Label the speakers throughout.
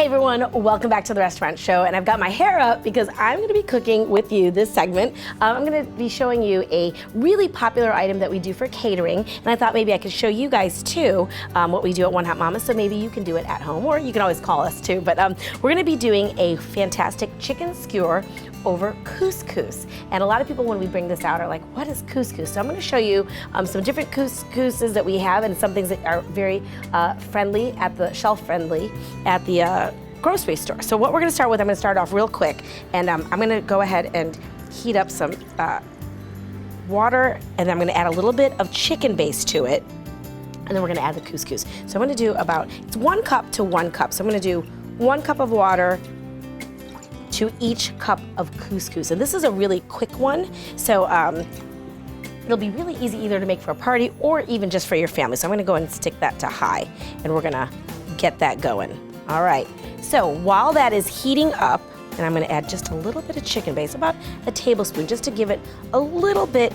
Speaker 1: Hey everyone, welcome back to the restaurant show, and I've got my hair up because I'm going to be cooking with you this segment. I'm going to be showing you a really popular item that we do for catering, and I thought maybe I could show you guys too what we do at One Hot Mama, so maybe you can do it at home, or you can always call us too. But we're going to be doing a fantastic chicken skewer over couscous. And a lot of people, when we bring this out, are like, what is couscous? So I'm going to show you some different couscouses that we have, and some things that are very friendly at the shelf friendly at the grocery store. So what we're going to start with, I'm going to start off real quick, and I'm going to go ahead and heat up some water, and I'm going to add a little bit of chicken base to it, and then we're going to add the couscous. So I'm going to do it's 1 cup to 1 cup. So I'm going to do 1 cup of water to each cup of couscous. And this is a really quick one, so it'll be really easy either to make for a party or even just for your family. So I'm gonna go ahead and stick that to high, and we're gonna get that going. All right, so while that is heating up, and I'm gonna add just a little bit of chicken base, about a tablespoon, just to give it a little bit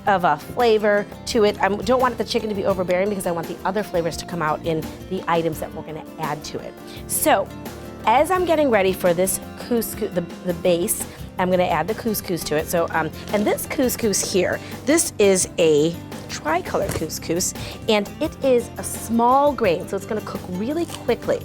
Speaker 1: of a flavor to it. I don't want the chicken to be overbearing because I want the other flavors to come out in the items that we're gonna add to it. So, as I'm getting ready for this couscous, the base, I'm gonna add the couscous to it. So, and this couscous here, this is a tricolor couscous, and it is a small grain, so it's gonna cook really quickly.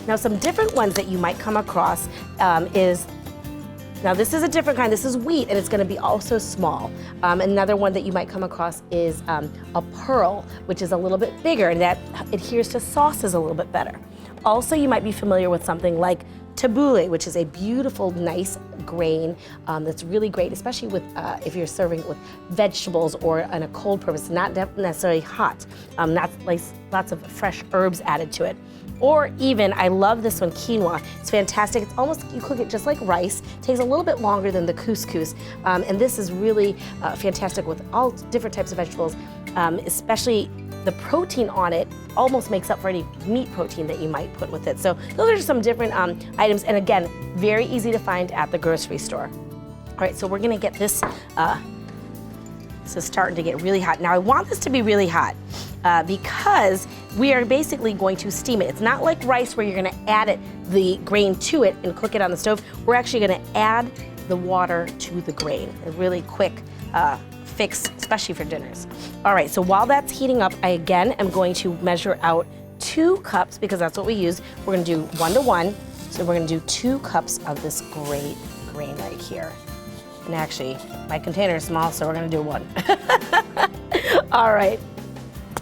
Speaker 1: Now, some different ones that you might come across now this is a different kind, this is wheat, and it's gonna be also small. Another one that you might come across is a pearl, which is a little bit bigger, and that adheres to sauces a little bit better. Also, you might be familiar with something like tabbouleh, which is a beautiful, nice grain that's really great, especially with if you're serving it with vegetables or on a cold purpose, not necessarily hot, not like lots of fresh herbs added to it. Or even, I love this one, quinoa. It's fantastic. It's almost, you cook it just like rice. It takes a little bit longer than the couscous. And this is really fantastic with all different types of vegetables, especially the protein on it almost makes up for any meat protein that you might put with it. So those are just some different items, and again, very easy to find at the grocery store. All right, so we're gonna get this, this is starting to get really hot. Now I want this to be really hot because we are basically going to steam it. It's not like rice where you're gonna add the grain to it and cook it on the stove. We're actually gonna add the water to the grain. A really quick fix, especially for dinners. All right, so while that's heating up, I again am going to measure out 2 cups because that's what we use. We're gonna do 1 to 1. So we're gonna do 2 cups of this great grain right here. And actually, my container is small, so we're gonna do 1. All right,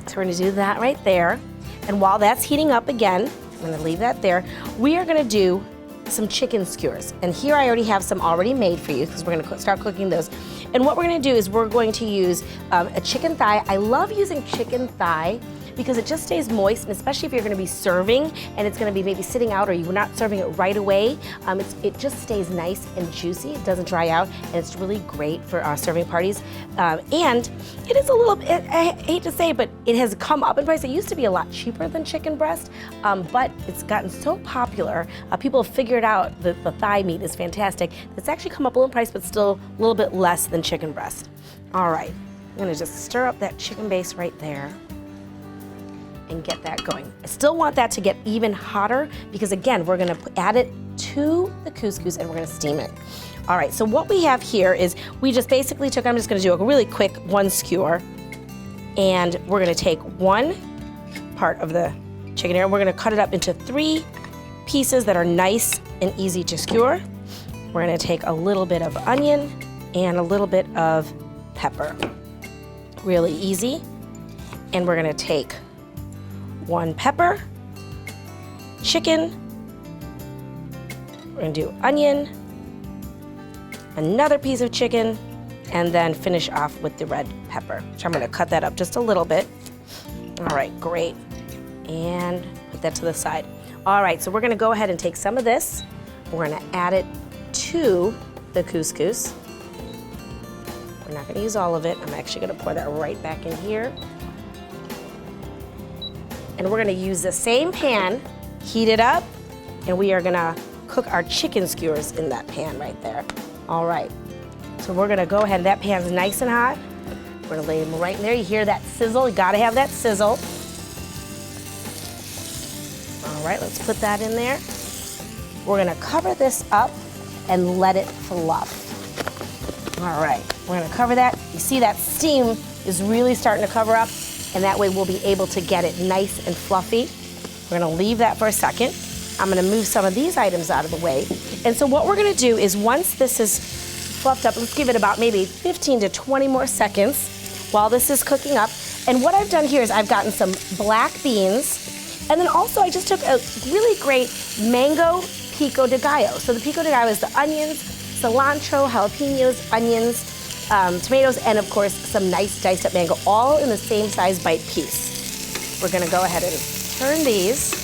Speaker 1: so we're gonna do that right there. And while that's heating up again, I'm gonna leave that there. We are gonna do some chicken skewers. And here I already have some already made for you because we're gonna start cooking those. And what we're gonna do is we're going to use a chicken thigh. I love using chicken thigh because it just stays moist, and especially if you're gonna be serving and it's gonna be maybe sitting out or you're not serving it right away, it just stays nice and juicy. It doesn't dry out, and it's really great for serving parties. And it is a little bit, I hate to say, but it has come up in price. It used to be a lot cheaper than chicken breast, but it's gotten so popular. People have figured out that the thigh meat is fantastic. It's actually come up a little in price, but still a little bit less than chicken breast. All right, I'm gonna just stir up that chicken base right there and get that going. I still want that to get even hotter because again, we're gonna add it to the couscous and we're gonna steam it. All right, so what we have here is we just basically took, I'm just gonna do a really quick 1 skewer, and we're gonna take 1 part of the chicken here and we're gonna cut it up into 3 pieces that are nice and easy to skewer. We're gonna take a little bit of onion and a little bit of pepper. Really easy. And we're gonna take 1 pepper, chicken, we're gonna do onion, another piece of chicken, and then finish off with the red pepper. So I'm gonna cut that up just a little bit. All right, great. And put that to the side. All right, so we're gonna go ahead and take some of this, we're gonna add it to the couscous. We're not gonna use all of it. I'm actually gonna pour that right back in here. And we're gonna use the same pan, heat it up, and we are gonna cook our chicken skewers in that pan right there. All right, so we're gonna go ahead, that pan's nice and hot. We're gonna lay them right in there. You hear that sizzle, you gotta have that sizzle. All right, let's put that in there. We're gonna cover this up and let it fluff. All right, we're gonna cover that. You see that steam is really starting to cover up, and that way we'll be able to get it nice and fluffy. We're gonna leave that for a second. I'm gonna move some of these items out of the way. And so what we're gonna do is once this is fluffed up, let's give it about maybe 15 to 20 more seconds while this is cooking up. And what I've done here is I've gotten some black beans, and then also I just took a really great mango pico de gallo. So the pico de gallo is the onions, cilantro, jalapenos, onions, tomatoes, and of course some nice diced up mango, all in the same size bite piece. We're gonna go ahead and turn these,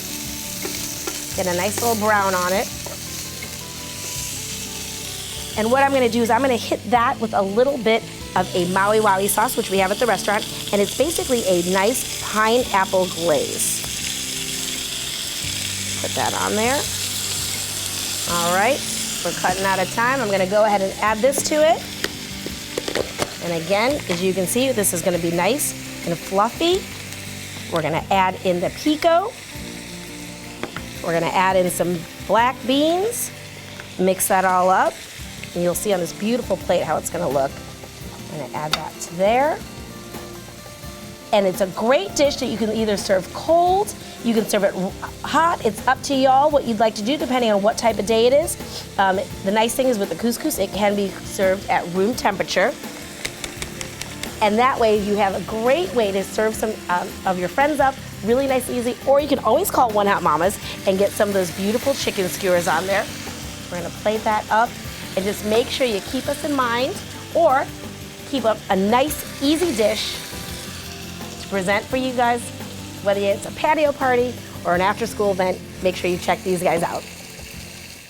Speaker 1: get a nice little brown on it. And what I'm gonna do is I'm gonna hit that with a little bit of a Maui Wowie sauce, which we have at the restaurant, and it's basically a nice pineapple glaze. Put that on there. All right, we're cutting out of time. I'm gonna go ahead and add this to it. And again, as you can see, this is gonna be nice and fluffy. We're gonna add in the pico. We're gonna add in some black beans, mix that all up, and you'll see on this beautiful plate how it's gonna look. I'm gonna add that to there. And it's a great dish that you can either serve cold, you can serve it hot. It's up to y'all what you'd like to do depending on what type of day it is. The nice thing is with the couscous, it can be served at room temperature. And that way you have a great way to serve some of your friends up, really nice and easy. Or you can always call One Hot Mamas and get some of those beautiful chicken skewers on there. We're gonna plate that up and just make sure you keep us in mind, or keep up a nice, easy dish to present for you guys, whether it's a patio party or an after-school event. Make sure you check these guys out.